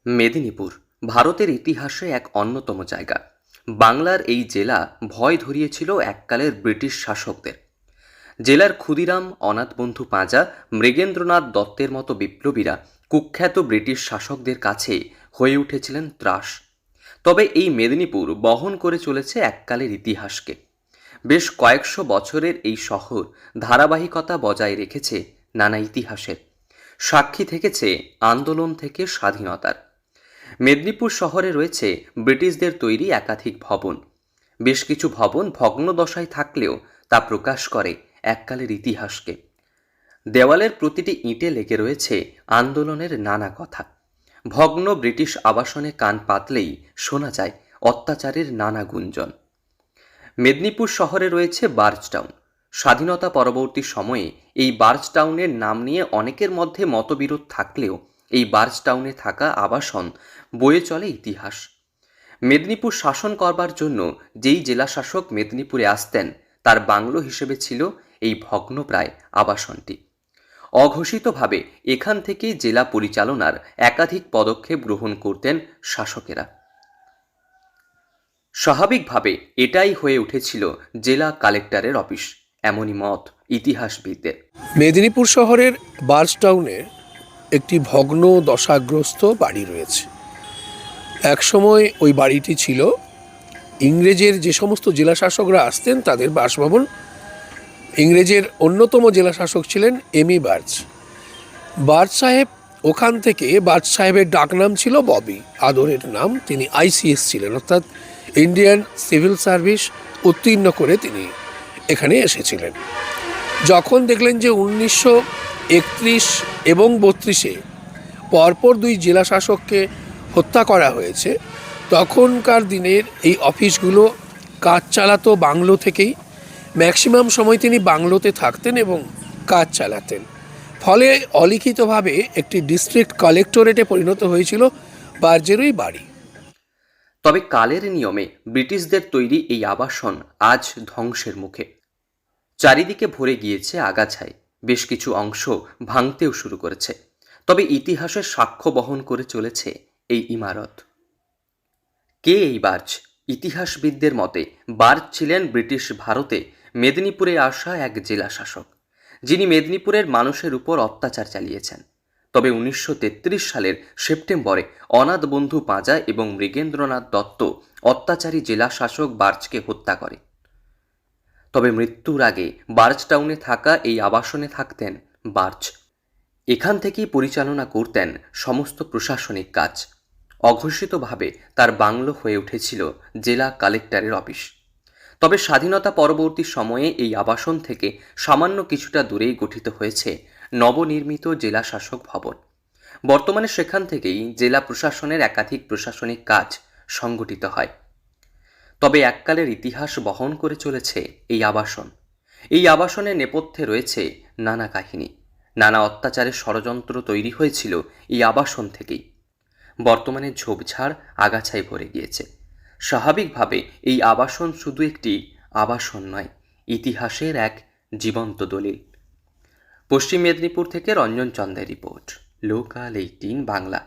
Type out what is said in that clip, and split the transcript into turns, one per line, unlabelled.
মেদিনীপুর ভারতের ইতিহাসে এক অন্যতম জায়গা। বাংলার এই জেলা ভয় ধরিয়েছিল এককালের ব্রিটিশ শাসকদের। জেলার ক্ষুদিরাম, অনাথবন্ধু পাঁজা, মৃগেন্দ্রনাথ দত্তের মতো বিপ্লবীরা কুখ্যাত ব্রিটিশ শাসকদের কাছে হয়ে উঠেছিলেন ত্রাস। তবে এই মেদিনীপুর বহন করে চলেছে এককালের ইতিহাসকে। বেশ কয়েকশো বছরের এই শহর ধারাবাহিকতা বজায় রেখেছে নানা ইতিহাসের, সাক্ষী থেকেছে আন্দোলন থেকে স্বাধীনতার। মেদিনীপুর শহরে রয়েছে ব্রিটিশদের তৈরি একাধিক ভবন। বেশ কিছু ভবন ভগ্নদশায় থাকলেও তা প্রকাশ করে এককালের ইতিহাসকে। দেওয়ালের প্রতিটি ইঁটে লেগে রয়েছে আন্দোলনের নানা কথা। ভগ্ন ব্রিটিশ আবাসনে কান পাতলেই শোনা যায় অত্যাচারের নানা গুঞ্জন। মেদিনীপুর শহরে রয়েছে বার্জ টাউন। স্বাধীনতা পরবর্তী সময়ে এই বার্জ টাউনের নাম নিয়ে অনেকের মধ্যে মতবিরোধ থাকলেও এই বার্জ টাউনে থাকা আবাসন বয়ে চলে ইতিহাস। মেদিনীপুর শাসন করবার জন্য যেই জেলাশাসক মেদিনীপুরে আসতেন তার বাংলো হিসেবে ছিল এই ভগ্নপ্রায় আবাসনটি। অঘোষিতভাবে এখান থেকেই জেলা পরিচালনার একাধিক পদক্ষেপ গ্রহণ করতেন শাসকেরা। স্বাভাবিকভাবে এটাই হয়ে উঠেছিল জেলা কালেক্টরের অফিস, এমনই মত ইতিহাসবিদদের।
মেদিনীপুর শহরের বার্জ টাউনে একটি ভগ্ন দশাগ্রস্ত বাড়ি রয়েছে। একসময় ওই বাড়িটি ছিল ইংরেজের যে সমস্ত জেলাশাসকরা আসতেন তাদের বাসভবন। ইংরেজের অন্যতম জেলাশাসক ছিলেন এমি বার্জ। বার্জ সাহেব ওখান থেকে, বার্জ সাহেবের ডাকনাম ছিল ববি, আদরের নাম। তিনি আইসিএস ছিলেন, অর্থাৎ ইন্ডিয়ান সিভিল সার্ভিস উত্তীর্ণ করে তিনি এখানে এসেছিলেন। যখন দেখলেন যে 1931 এবং 32-এ পরপর দুই জেলা শাসককে হত্যা করা হয়েছে, তখনকার দিনের এই অফিসগুলো কাজ চালাতো বাংলো থেকেই। ম্যাক্সিমাম সময় তিনি বাংলোতে থাকতেন এবং কাজ চালাতেন। ফলে অলিখিতভাবে একটি ডিস্ট্রিক্ট কালেক্টরেটে পরিণত হয়েছিল বার্জেরই বাড়ি।
তবে কালের নিয়মে ব্রিটিশদের তৈরি এই আবাসন আজ ধ্বংসের মুখে। চারিদিকে ভরে গিয়েছে আগাছায়, বেশ কিছু অংশ ভাঙতেও শুরু করেছে। তবে ইতিহাসের সাক্ষ্য বহন করে চলেছে এই ইমারত। কে এই বার্জ? ইতিহাসবিদদের মতে বার্জ ছিলেন ব্রিটিশ ভারতে মেদিনীপুরে আসা এক জেলা শাসক, যিনি মেদিনীপুরের মানুষের উপর অত্যাচার চালিয়েছেন। তবে 1933 সালের সেপ্টেম্বরে অনাথবন্ধু পাঁজা এবং মৃগেন্দ্রনাথ দত্ত অত্যাচারী জেলা শাসক বার্জকে হত্যা করে। তবে মৃত্যুর আগে বার্জ টাউনে থাকা এই আবাসনে থাকতেন বার্জ। এখান থেকেই পরিচালনা করতেন সমস্ত প্রশাসনিক কাজ। অঘোষিতভাবে তার বাংলো হয়ে উঠেছিল জেলা কালেক্টরের অফিস। তবে স্বাধীনতা পরবর্তী সময়ে এই আবাসন থেকে সামান্য কিছুটা দূরেই গঠিত হয়েছে নবনির্মিত জেলা শাসক ভবন। বর্তমানে সেখান থেকেই জেলা প্রশাসনের একাধিক প্রশাসনিক কাজ সংগঠিত হয়। তবে এককালের ইতিহাস বহন করে চলেছে এই আবাসন। এই আবাসনের নেপথ্যে রয়েছে নানা কাহিনী। নানা অত্যাচারের ষড়যন্ত্র তৈরি হয়েছিল এই আবাসন থেকেই। বর্তমানে ঝোপঝাড় আগাছায় ভরে গিয়েছে। স্বাভাবিকভাবে এই আবাসন শুধু একটি আবাসন নয়, ইতিহাসের এক জীবন্ত দলিল। পশ্চিম মেদিনীপুর থেকে রঞ্জন চন্দের রিপোর্ট, লোকাল 18 বাংলা।